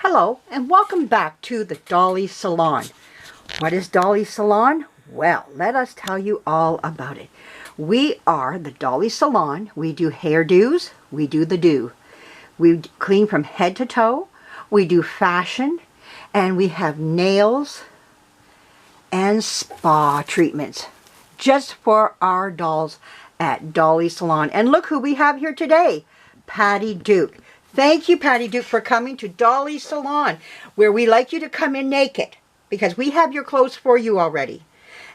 Hello and welcome back to the Dolly Salon. What is Dolly Salon? Well, let us tell you all about it. We are the Dolly Salon. We do hairdos, we do the do. We clean from head to toe, we do fashion, and we have nails and spa treatments just for our dolls at Dolly Salon. And look who we have here today, Patty Duke. Thank you, Patty Duke, for coming to Dolly Salon, where we like you to come in naked, because we have your clothes for you already.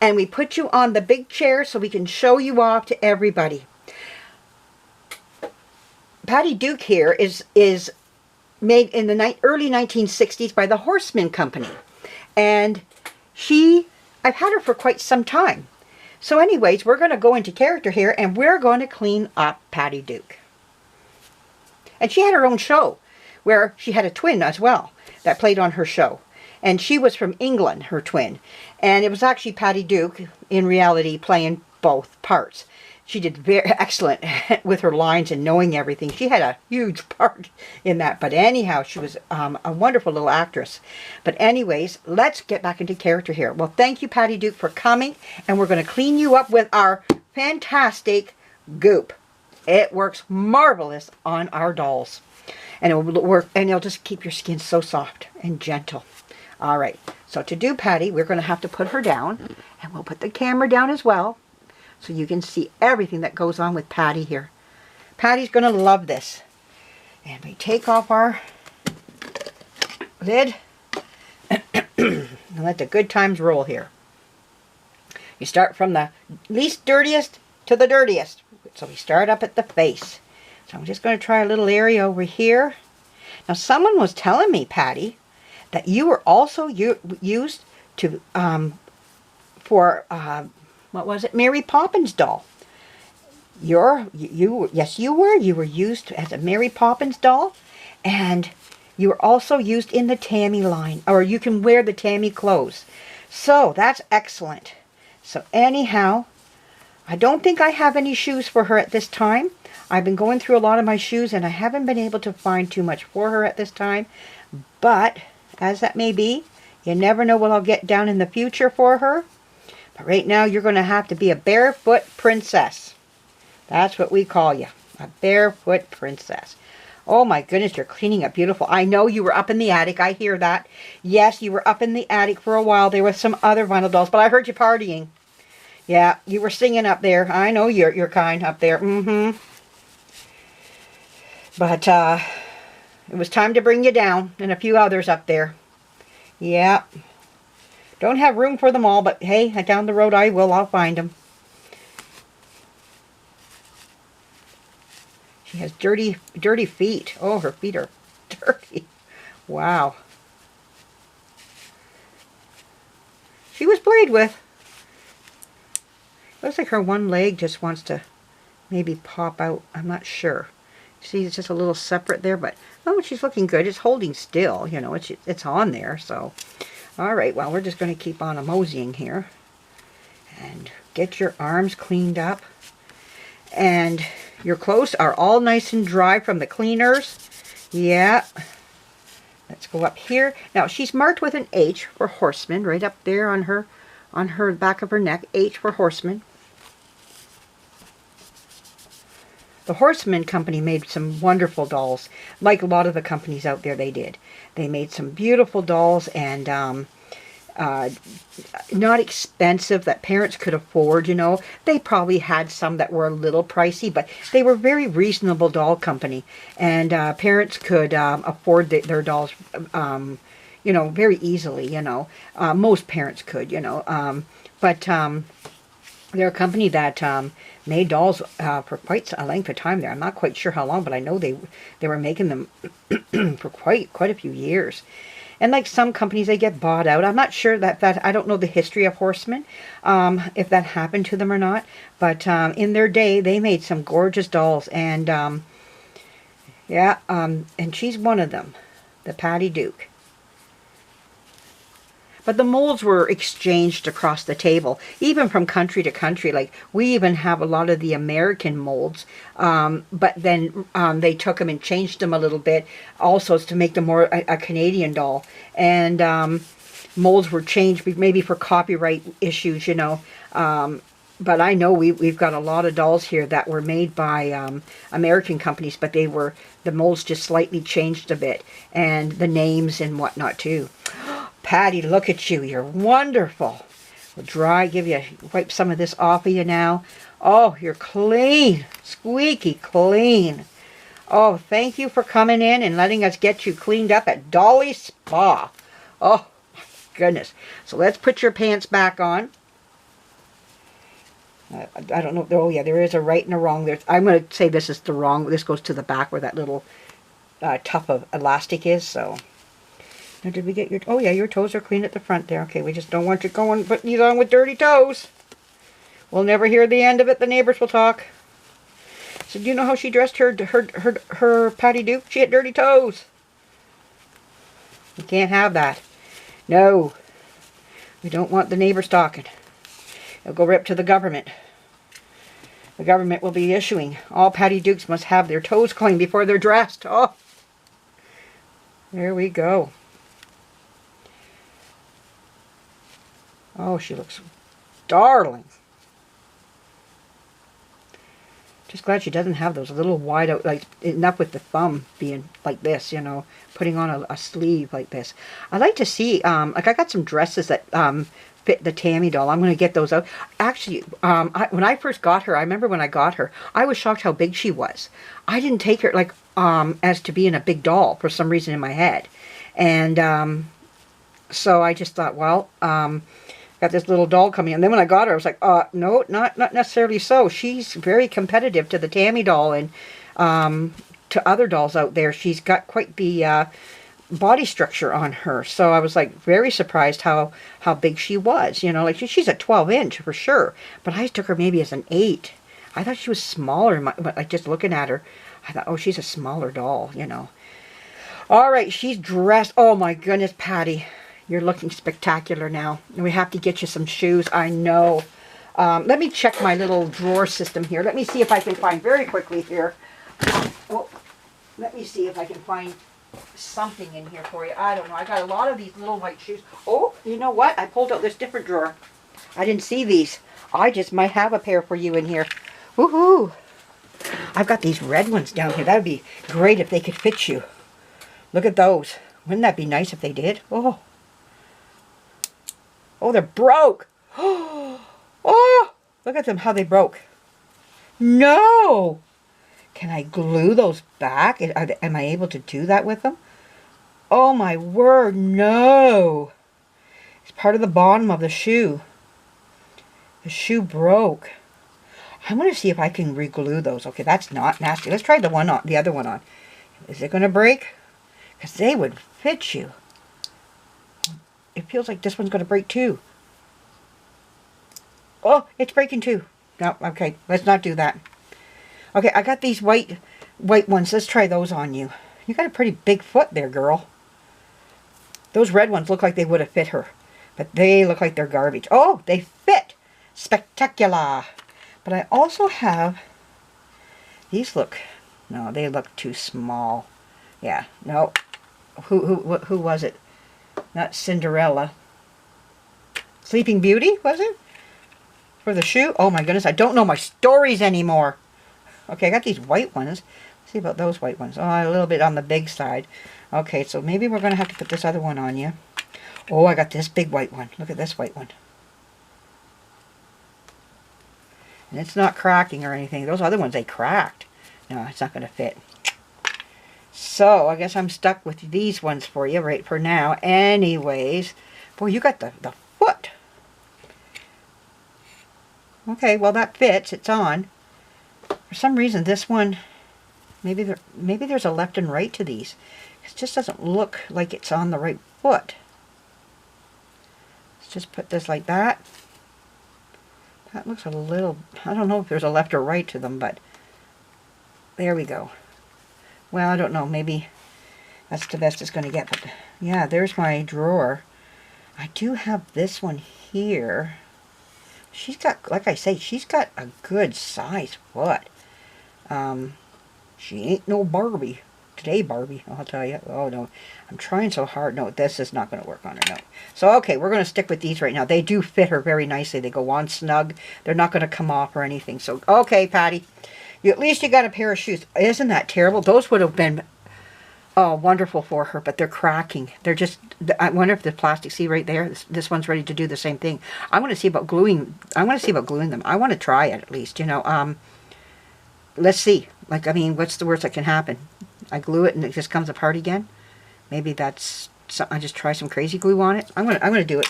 And we put you on the big chair so we can show you off to everybody. Patty Duke here is made in the early 1960s by the Horseman Company. And I've had her for quite some time. So anyways, we're going to go into character here, and we're going to clean up Patty Duke. And she had her own show, where she had a twin as well, that played on her show. And she was from England, her twin. And it was actually Patty Duke, in reality, playing both parts. She did very excellent with her lines and knowing everything. She had a huge part in that. But anyhow, she was a wonderful little actress. But anyways, let's get back into character here. Well, thank you, Patty Duke, for coming. And we're going to clean you up with our fantastic goop. It works marvelous on our dolls. And it will work, and it'll just keep your skin so soft and gentle. All right. So to do Patty, we're going to have to put her down. And we'll put the camera down as well, so you can see everything that goes on with Patty here. Patty's going to love this. And we take off our lid. And let the good times roll here. You start from the least dirtiest to the dirtiest. So we start up at the face. So I'm just going to try a little area over here. Now someone was telling me, Patty, that you were also used to for what was it, Mary Poppins doll. Yes, you were. You were used as a Mary Poppins doll, and you were also used in the Tammy line, or you can wear the Tammy clothes. So that's excellent. So anyhow, I don't think I have any shoes for her at this time. I've been going through a lot of my shoes, and I haven't been able to find too much for her at this time. But, as that may be, you never know what I'll get down in the future for her. But right now, you're going to have to be a barefoot princess. That's what we call you, a barefoot princess. Oh my goodness, you're cleaning up beautiful. I know you were up in the attic. I hear that. Yes, you were up in the attic for a while. There were some other vinyl dolls, but I heard you partying. Yeah, you were singing up there. I know you're kind up there. But it was time to bring you down, and a few others up there. Yeah. Don't have room for them all, but hey, down the road I will. I'll find them. She has dirty feet. Oh, her feet are dirty. Wow. She was played with. Looks like her one leg just wants to maybe pop out. I'm not sure. See, it's just a little separate there, but oh, she's looking good. It's holding still, you know. It's on there, so. All right, well, we're just going to keep on moseying here. And get your arms cleaned up. And your clothes are all nice and dry from the cleaners. Yeah. Let's go up here. Now, she's marked with an H for Horseman right up there on her back of her neck. H for Horseman. The Horseman Company made some wonderful dolls, like a lot of the companies out there they did. They made some beautiful dolls, and not expensive, that parents could afford, you know. They probably had some that were a little pricey, but they were very reasonable doll company, and parents could afford their dolls, you know, very easily, you know. Most parents could, you know. But they're a company that made dolls for quite a length of time there. I'm not quite sure how long, but I know they were making them for quite a few years. And like some companies, they get bought out. I'm not sure that I don't know the history of Horseman, if that happened to them or not. But in their day, they made some gorgeous dolls. And yeah, and she's one of them, the Patty Duke. But the molds were exchanged across the table, even from country to country. Like, we even have a lot of the American molds, but then they took them and changed them a little bit, also to make them more a Canadian doll. And molds were changed, maybe for copyright issues, you know. But I know we've got a lot of dolls here that were made by American companies, but the molds just slightly changed a bit, and the names and whatnot too. Patty, look at you. You're wonderful. We'll wipe some of this off of you now. Oh, you're clean. Squeaky clean. Oh, thank you for coming in and letting us get you cleaned up at Dolly Spa. Oh, my goodness. So let's put your pants back on. I don't know. Oh, yeah, there is a right and a wrong. I'm going to say this is the wrong. This goes to the back where that little tuft of elastic is, so... Now, did we get your... Oh, yeah, your toes are clean at the front there. Okay, we just don't want you putting these on with dirty toes. We'll never hear the end of it. The neighbors will talk. So, do you know how she dressed her Patty Duke? She had dirty toes. We can't have that. No. We don't want the neighbors talking. It'll go right to the government. The government will be issuing. All Patty Dukes must have their toes clean before they're dressed. Oh. There we go. Oh, she looks darling. Just glad she doesn't have those little wide out, like, enough with the thumb being like this, you know, putting on a sleeve like this. I like to see, like, I got some dresses that fit the Tammy doll. I'm going to get those out. Actually, when I first got her, I remember when I got her, I was shocked how big she was. I didn't take her, like, as to being a big doll for some reason in my head. And so I just thought, well, got this little doll coming. And then when I got her, I was like, no, not necessarily so. She's very competitive to the Tammy doll and to other dolls out there. She's got quite the body structure on her. So I was like very surprised how big she was. You know, like she's a 12-inch for sure. But I took her maybe as an 8. I thought she was smaller. But like just looking at her, I thought, oh, she's a smaller doll, you know. All right, she's dressed. Oh my goodness, Patty. You're looking spectacular now. And we have to get you some shoes. I know. Let me check my little drawer system here. Let me see if I can find very quickly here. Oh, let me see if I can find something in here for you. I don't know. I got a lot of these little white shoes. Oh, you know what? I pulled out this different drawer. I didn't see these. I just might have a pair for you in here. Woohoo! I've got these red ones down here. That would be great if they could fit you. Look at those. Wouldn't that be nice if they did? Oh. Oh, they're broke. Oh, look at them, how they broke. No. Can I glue those back? Am I able to do that with them? Oh, my word, no. It's part of the bottom of the shoe. The shoe broke. I want to see if I can re-glue those. Okay, that's not nasty. Let's try the other one on. Is it going to break? Because they would fit you. It feels like this one's going to break too. Oh, it's breaking too. No, okay, let's not do that. Okay, I got these white ones. Let's try those on you. You got a pretty big foot there, girl. Those red ones look like they would have fit her. But they look like they're garbage. Oh, they fit. Spectacular. But I also have... These look... No, they look too small. Yeah, no. Who was it? Not Cinderella. Sleeping Beauty, was it? For the shoe? Oh my goodness, I don't know my stories anymore. Okay, I got these white ones. Let's see about those white ones. Oh, a little bit on the big side. Okay, so maybe we're going to have to put this other one on you. Oh, I got this big white one. Look at this white one. And it's not cracking or anything. Those other ones, they cracked. No, it's not going to fit. So, I guess I'm stuck with these ones for you right for now. Anyways, boy, you got the foot. Okay, well that fits. It's on. For some reason, this one, maybe there's a left and right to these. It just doesn't look like it's on the right foot. Let's just put this like that. That looks a little, I don't know if there's a left or right to them, but there we go. Well, I don't know, maybe that's the best it's going to get, but yeah, there's my drawer. I do have this one here. She's got, like I say, she's got a good size foot. She ain't no Barbie. Today, Barbie, I'll tell you. Oh, no. I'm trying so hard. No, this is not going to work on her, no. So, okay, we're going to stick with these right now. They do fit her very nicely. They go on snug. They're not going to come off or anything. So, okay, Patty. At least you got a pair of shoes. Isn't that terrible? Those would have been wonderful for her, but they're cracking. They're just, I wonder if the plastic, see right there, this one's ready to do the same thing. I want to see about gluing, I want to see about gluing them. I want to try it at least, you know. Let's see. Like, I mean, what's the worst that can happen? I glue it and it just comes apart again. Maybe that's something. I just try some crazy glue on it. I'm gonna do it.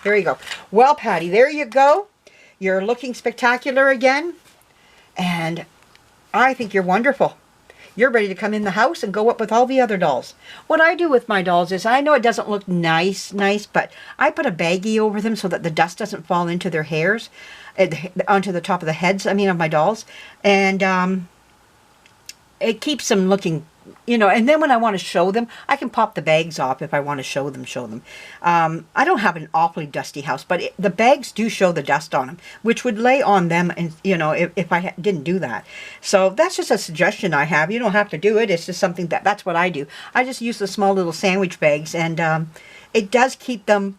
There you go. Well, Patty, there you go. You're looking spectacular again, and I think you're wonderful. You're ready to come in the house and go up with all the other dolls. What I do with my dolls is, I know it doesn't look nice, but I put a baggie over them so that the dust doesn't fall into their hairs, onto the top of the heads, I mean, of my dolls. And it keeps them looking, you know, and then when I want to show them, I can pop the bags off if I want to show them. I don't have an awfully dusty house, but the bags do show the dust on them, which would lay on them, and you know, if I didn't do that. So that's just a suggestion I have. You don't have to do it. It's just something that's what I do. I just use the small little sandwich bags, and it does keep them,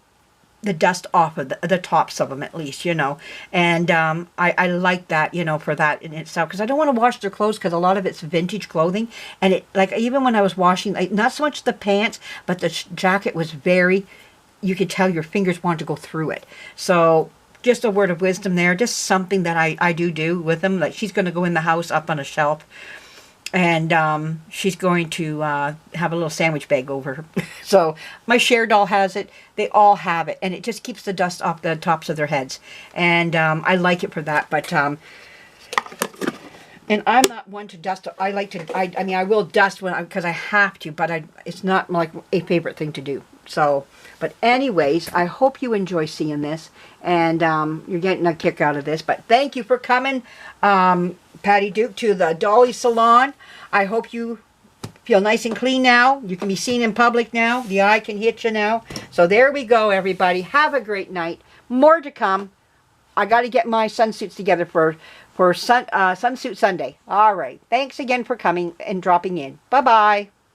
the dust off of the tops of them, at least, you know. And I like that, you know, for that in itself, because I don't want to wash their clothes, because a lot of it's vintage clothing, and it, like, even when I was washing, like, not so much the pants, but the jacket was very, you could tell your fingers wanted to go through it. So just a word of wisdom there, just something that I do with them. Like, she's going to go in the house up on a shelf, and she's going to have a little sandwich bag over her. So my Cher doll has it. They all have it, and it just keeps the dust off the tops of their heads. And I like it for that. But and I'm not one to dust. I like to. I mean, I will dust when because I have to, but it's not like a favorite thing to do. So, but anyways, I hope you enjoy seeing this, and you're getting a kick out of this. But thank you for coming, Patty Duke, to the Dolly Salon. I hope you feel nice and clean now. You can be seen in public now. The eye can hit you now. So there we go, everybody. Have a great night. More to come. I got to get my sunsuits together for Sunsuit Sunday. All right. Thanks again for coming and dropping in. Bye-bye.